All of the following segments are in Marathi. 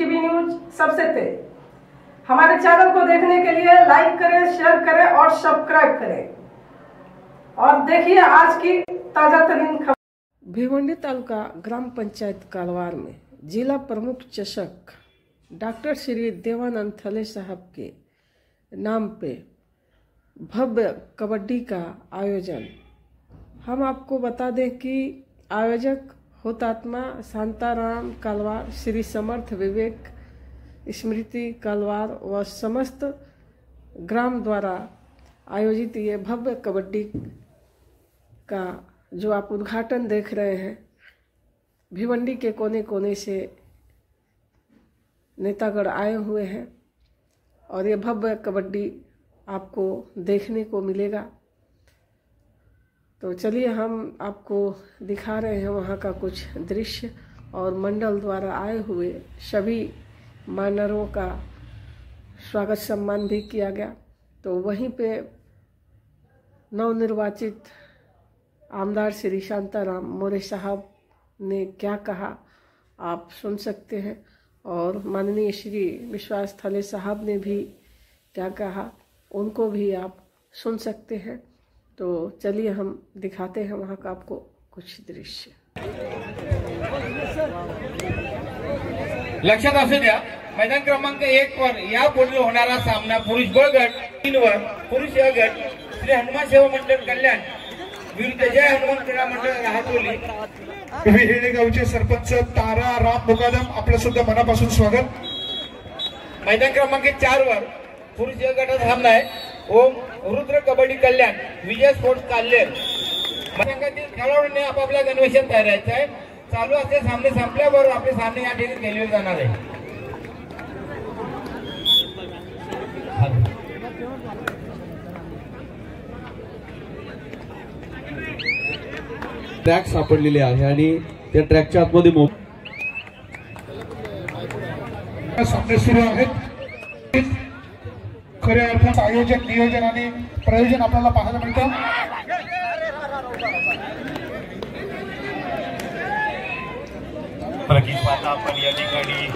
टीवी न्यूज सबसे तेज। हमारे चैनल को देखने के लिए लाइक करें, शेयर करें और सब्सक्राइब करें और देखिए आज की ताजा तरीन खबर। भिवंडी तालुका ग्राम पंचायत कालवार में जिला प्रमुख चषक डॉक्टर श्री देवानंद थले साहब के नाम पे भव्य कबड्डी का आयोजन। हम आपको बता दें कि आयोजक हुतात्मा शांताराम कालवार, श्री समर्थ विवेक स्मृति कालवार व समस्त ग्राम द्वारा आयोजित ये भव्य कबड्डी का जो आप उद्घाटन देख रहे हैं, भिवंडी के कोने कोने से नेतागण आए हुए हैं और ये भव्य कबड्डी आपको देखने को मिलेगा। तो चलिए हम आपको दिखा रहे हैं वहाँ का कुछ दृश्य और मंडल द्वारा आए हुए सभी मानरों का स्वागत सम्मान भी किया गया। तो वहीं पे नवनिर्वाचित आमदार श्री शांताराम मोरे साहब ने क्या कहा आप सुन सकते हैं और माननीय श्री विश्वास थले साहब ने भी क्या कहा उनको भी आप सुन सकते हैं। तो चलिए हम दिखाते हैं वहाँ का आपको कुछ दृश्य। लक्षात असू द्या, मैदान क्रमांक 1 वर या पुढे होणारा सामना पुरुष ब गट, 3 वर पुरुष य गट श्री हनुमान सेवा मंडळ कल्याण विरुद्ध जय हनुमान क्रीडा मंडळ राहतोली। विहिरे गावचे सरपंच तारा राम मुकादम आपलं सुद्धा मनापासून स्वागत। मैदान क्रमांक 4 वर पुरुष य गटाचा सामना आहे ओम रुद्र कबड्डी कल्याण विजय स्पोर्ट्स काल्हेर। संघातील खेळाडूंनी आपापल्या गणवेशात तयार राहायचं आहे। चालू असले सामने संपल्याबरोबर आपले सामने या ठिकाणी केले जाणार आहे। ट्रॅक सापडलेले आहे आणि त्या ट्रॅकच्या आतमध्ये सामने सुरू आहेत। खऱ्या अर्थात आयोजन, नियोजन आणि प्रयोजन आपल्याला पाहायला मिळतं। प्रगीत आपण या ठिकाणी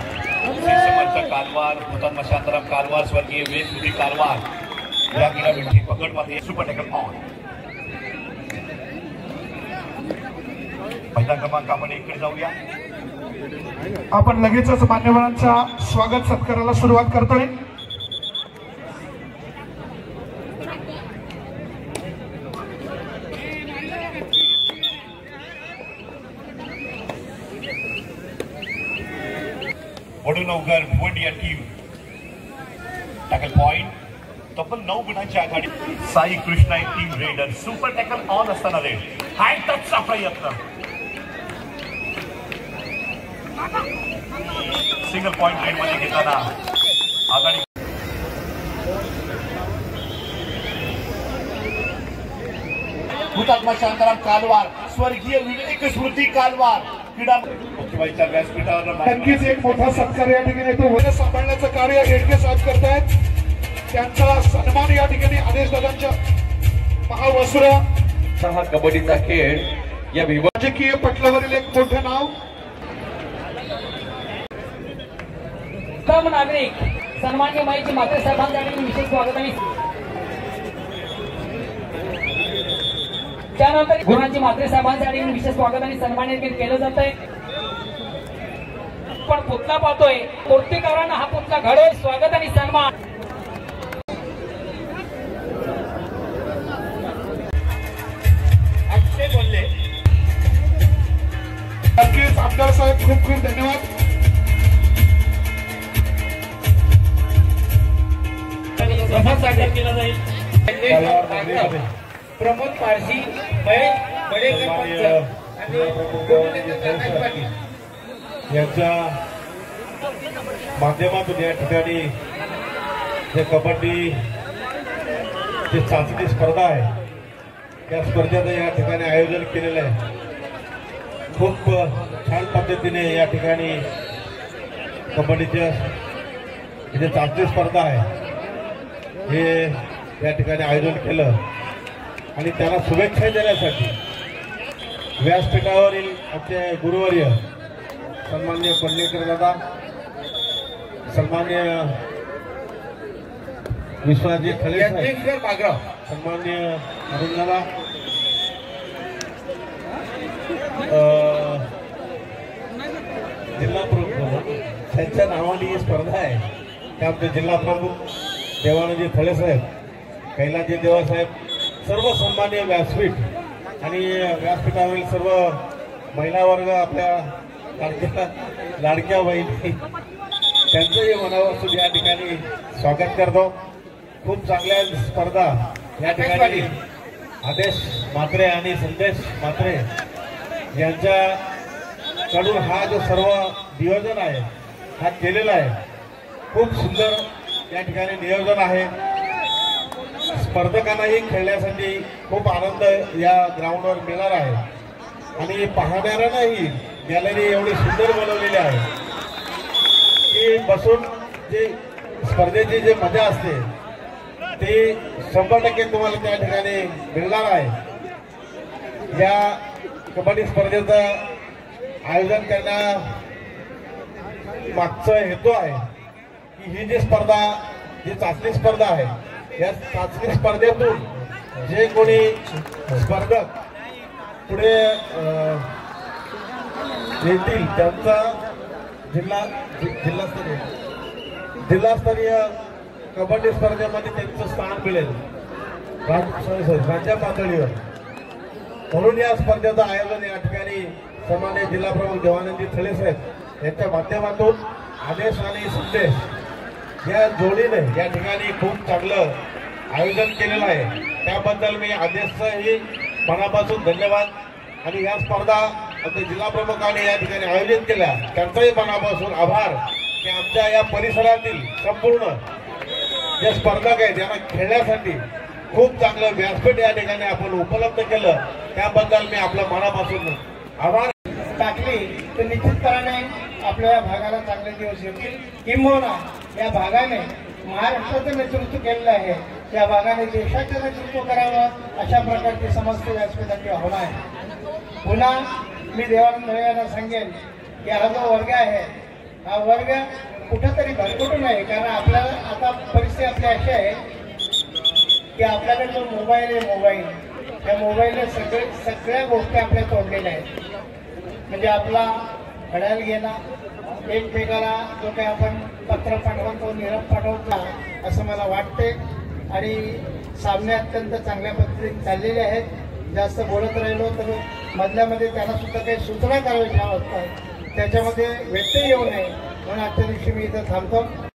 समर्थ कालवार, हुतात्मा शांताराम कालवार, स्वर्गीय वेद कालवार या क्रीडाविषयी पकडमध्ये सुपर टॅकल ऑन। पहिला क्रमांक आपण इकडे जाऊया। आपण लगेचच मान्यवरांचा स्वागत सत्काराला सुरुवात करतोय। वडूनगर भिवंडी या टीम टॅकल पॉइंट तब्बल 9 गुणांच्या आघाडी। Sai Krishna team raider super tackle on असताना रेड हाय टचचा प्रयत्न, सिंगल पॉइंट रेड मध्ये घेताना आघाडी। हुतात्मा शांताराम कालवार, स्वर्गीय विवेक स्मृती कालवार क्रीडा मुख्यवाहिनीच्या व्यासपीठावर नक्कीच एक मोठा सत्कार या ठिकाणी तो वन सांभाळण्याचं कार्य हेडके साहेब करतायत। त्यांचा सन्मान या ठिकाणी आदेश दादांच्या महावस्त्र। हा कबड्डीचा खेळ या राजकीय पटलावरील एक मोठं नाव। कम नागरिक सन्मान्य माईची माते साहेबांच्या विशेष स्वागत आहे। त्यानंतर गुणाची मात्रे साहेबांसाठी विशेष स्वागत आणि सन्मानित केलं जात आहे। पण पुतळा पाहतोय, मूर्तीकारांना हा पुतळा घडोय स्वागत आणि सन्मान। अक्षय बोलले नक्कीच आमदार साहेब खूप खूप धन्यवाद। केला जाईल प्रमोद पारशी, महेश बडेकर यांच्या माध्यमातून या ठिकाणी जे कबड्डी जे चाचणी स्पर्धा आहे त्या स्पर्धेचं या ठिकाणी आयोजन केलेलं आहे। खूप छान पद्धतीने या ठिकाणी कबड्डीच्या जे चाचणी स्पर्धा आहे हे या ठिकाणी आयोजन केलं आणि त्यांना शुभेच्छा देण्यासाठी व्यासपीठावरील आमचे गुरुवर्य सन्माननीय पडलेकर दादा सन्मान्य विश्वनाथजी खळे साहेब, यज्ञेश्वर बागराव, सन्मान्य अरुणदादा, जिल्हा प्रमुख त्यांच्या नावाने ही स्पर्धा आहे. त्या आमचे जिल्हा प्रमुख देवानंदजी खळे साहेब, कैलासजी देवासाहेब, सर्व सन्मान्य व्यासपीठ आणि व्यासपीठावरील सर्व महिला वर्ग, आपल्या लाडक्या बहिणी, त्यांचंही मनापासून या ठिकाणी स्वागत करतो. खूप चांगल्या स्पर्धा या ठिकाणी आदेश म्हात्रे आणि संदेश म्हात्रे यांच्याकडून हा जो सर्व नियोजन आहे हा केलेला आहे. खूप सुंदर या ठिकाणी नियोजन आहे. स्पर्धकांनाही खेळण्यासाठी खूप आनंद या ग्राउंडवर मिळणार आहे आणि पाहणाऱ्यांनाही गॅलरी एवढी सुंदर बनवलेली आहे की बसून जी स्पर्धेची जी मजा असते ती 100% तुम्हाला त्या ठिकाणी मिळणार आहे. या कबड्डी स्पर्धेचं आयोजन करण्या मागचा हेतू आहे की ही जी स्पर्धा, जी चाचणी स्पर्धा आहे, या चाचणी स्पर्धेतून जे कोणी स्पर्धक पुढे येतील त्यांचा जिल्हास्तरीय कबड्डी स्पर्धेमध्ये त्यांचं स्थान मिळेल राज्य पातळीवर. म्हणून या स्पर्धेचं आयोजन या ठिकाणी सन्मान्य जिल्हा प्रमुख देवानंदजी खळे साहेब यांच्या माध्यमातून आदेश आणि संदेश या जोडीने या ठिकाणी खूप चांगलं आयोजन केलेलं आहे. त्याबद्दल मी आदेशचंही मनापासून धन्यवाद आणि या स्पर्धा आमच्या जिल्हा प्रमुखांनी या ठिकाणी आयोजित केल्या त्यांचाही मनापासून आभार की आमच्या या परिसरातील संपूर्ण जे स्पर्धक आहेत त्यांना खेळण्यासाठी खूप चांगलं व्यासपीठ या ठिकाणी आपण उपलब्ध केलं. त्याबद्दल मी आपल्या मनापासून आभार टाकली तर निश्चितपणाने आपल्या या भागाला चांगले दिवस येतील. किंबहुना या भागाने महाराष्ट्राचं नेतृत्व केलेलं आहे, या भागाने देशाचं नेतृत्व करावं अशा प्रकारची समस्या व्यासपीठाची भावना आहे. पुन्हा मी देवानंद यांना सांगेन की हा जो वर्ग आहे हा वर्ग कुठंतरी भरकटू नये, कारण आपल्याला आता परिस्थिती आपली अशी आहे की आपल्याकडे जो मोबाईल आहे, त्या मोबाईलने सगळ्या गोष्टी आपल्या तोडलेल्या आहेत. म्हणजे आपला घड्याळ घेणं, एकमेकाला जो काही आपण पत्र पाठवतो, निरोप पाठवतो असं मला वाटते. आणि सामने अत्यंत चांगल्या पद्धतीने चाललेले आहेत. जास्त बोलत राहिलो तर मधल्यामध्ये त्यांना सुद्धा काही सूचना करायच्या असतात, त्याच्यामध्ये व्यत्यय येऊ नये म्हणून आजच्या दिवशी मी इथं थांबतो.